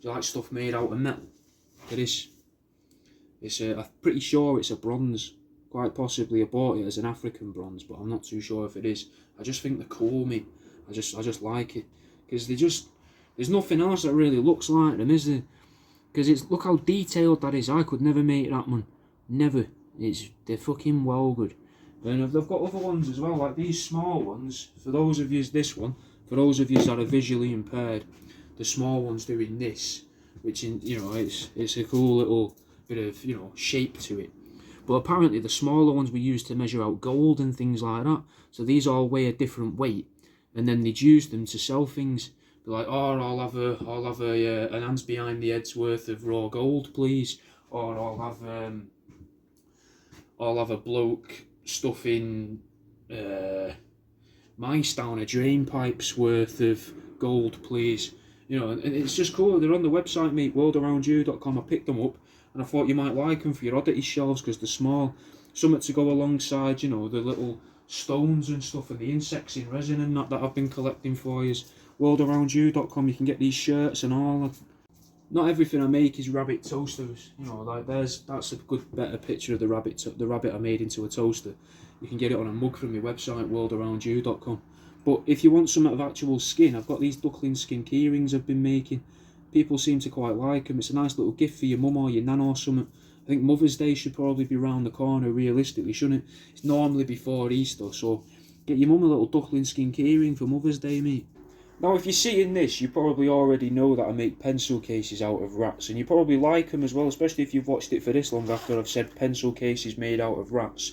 Do you like stuff made out of metal? It is. I'm pretty sure it's a bronze. Quite possibly I bought it as an African bronze, but I'm not too sure if it is. I just think they're cool, mate. I just like it. Because there's nothing else that really looks like them, is there? Because look how detailed that is. I could never make that, man. Never. They're fucking well good. And they've got other ones as well, like these small ones. For those of you, this one, for those of you that are visually impaired, the small one's doing this, which it's a cool little bit of shape to it. But apparently the smaller ones we use to measure out gold and things like that. So these all weigh a different weight, and then they'd use them to sell things. Be like, oh, I'll have an hands behind the head's worth of raw gold, please, or I'll have a bloke stuffing mice down a drain pipe's worth of gold, please. And it's just cool. They're on the website, mate, WorldAroundEwe.com. I picked them up, and I thought you might like them for your oddity shelves because they're small. Something to go alongside, the little stones and stuff and the insects in resin and that I've been collecting for you. WorldAroundEwe.com. You can get these shirts and all. Not everything I make is rabbit toasters. That's a better picture of the rabbit I made into a toaster. You can get it on a mug from my website, WorldAroundEwe.com. But if you want some of actual skin, I've got these duckling skin keyrings I've been making. People seem to quite like them. It's a nice little gift for your mum or your nan or something. I think Mother's Day should probably be round the corner, realistically, shouldn't it? It's normally before Easter, so get your mum a little duckling skin keyring for Mother's Day, mate. Now, if you're seeing this, you probably already know that I make pencil cases out of rats, and you probably like them as well, especially if you've watched it for this long after I've said pencil cases made out of rats.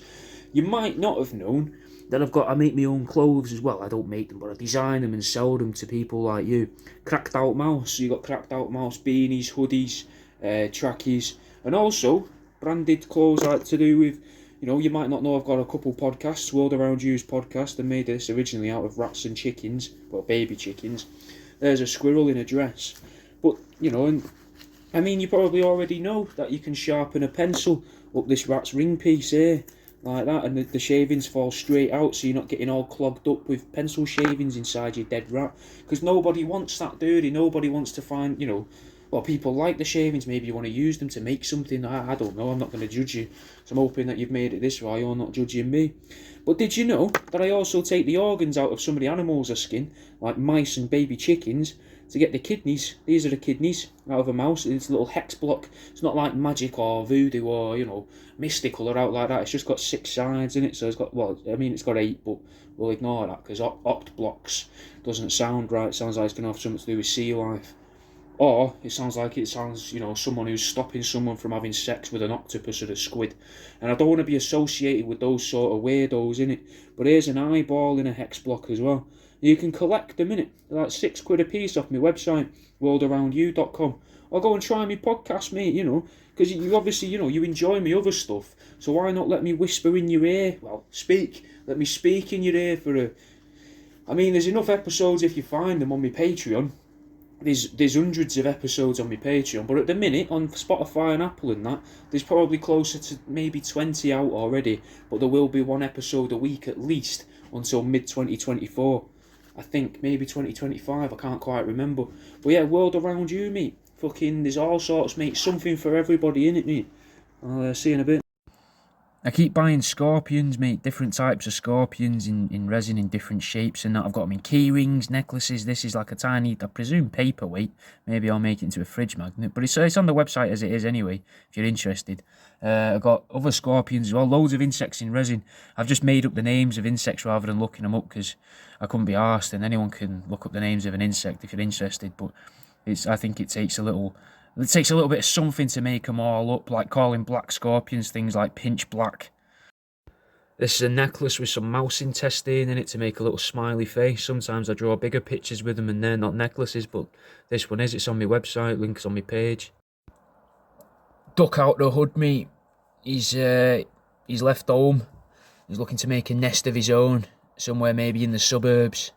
You might not have known that I make my own clothes as well. I don't make them, but I design them and sell them to people like you. Cracked Out Mouse, so you got Cracked Out Mouse beanies, hoodies, trackies, and also branded clothes like to do with, you might not know I've got a couple podcasts, World Around Uwe's podcast. I made this originally out of rats and chickens, well, baby chickens. There's a squirrel in a dress. But, and I mean, you probably already know that you can sharpen a pencil up this rat's ring piece here, like that, and the shavings fall straight out, so you're not getting all clogged up with pencil shavings inside your dead rat. Because nobody wants that dirty. Nobody wants to find, well, people like the shavings. Maybe you want to use them to make something. I don't know. I'm not going to judge you. So I'm hoping that you've made it this far. You're not judging me. But did you know that I also take the organs out of some of the animals I skin, like mice and baby chickens, to get the kidneys? These are the kidneys out of a mouse. It's a little hex block. It's not like magic or voodoo or, mystical or out like that. It's just got 6 sides in it. So it's got, it's got 8, but we'll ignore that because oct blocks doesn't sound right. It sounds like it's going to have something to do with sea life. Or it sounds, someone who's stopping someone from having sex with an octopus or a squid. And I don't want to be associated with those sort of weirdos, innit? But here's an eyeball in a hex block as well. You can collect them, innit? They're like £6 a piece off my website, WorldAroundEwe.com. Or go and try my podcast, mate, because you obviously, you enjoy me other stuff. So why not let me whisper in your ear? Well, speak. Let me speak in your ear there's enough episodes if you find them on my Patreon. There's hundreds of episodes on my Patreon, but at the minute on Spotify and Apple and that, there's probably closer to maybe 20 out already, but there will be 1 episode a week at least until mid-2024. I think maybe 2025, I can't quite remember. But yeah, World Around You, mate. Fucking, there's all sorts, mate. Something for everybody in it, mate. I'll see you in a bit. I keep buying scorpions, mate, different types of scorpions in resin in different shapes and that. I've got them in key rings, necklaces. This is like a tiny, I presume, paperweight. Maybe I'll make it into a fridge magnet. But it's on the website as it is anyway, if you're interested. I've got other scorpions as well, loads of insects in resin. I've just made up the names of insects rather than looking them up because I couldn't be arsed, and anyone can look up the names of an insect if you're interested. But I think it takes a little bit of something to make them all up, like calling black scorpions things like pinch black. This is a necklace with some mouse intestine in it to make a little smiley face. Sometimes I draw bigger pictures with them and they're not necklaces, but this one is. It's on my website, link's on my page. Duck out the hood, mate. He's left home. He's looking to make a nest of his own, somewhere maybe in the suburbs.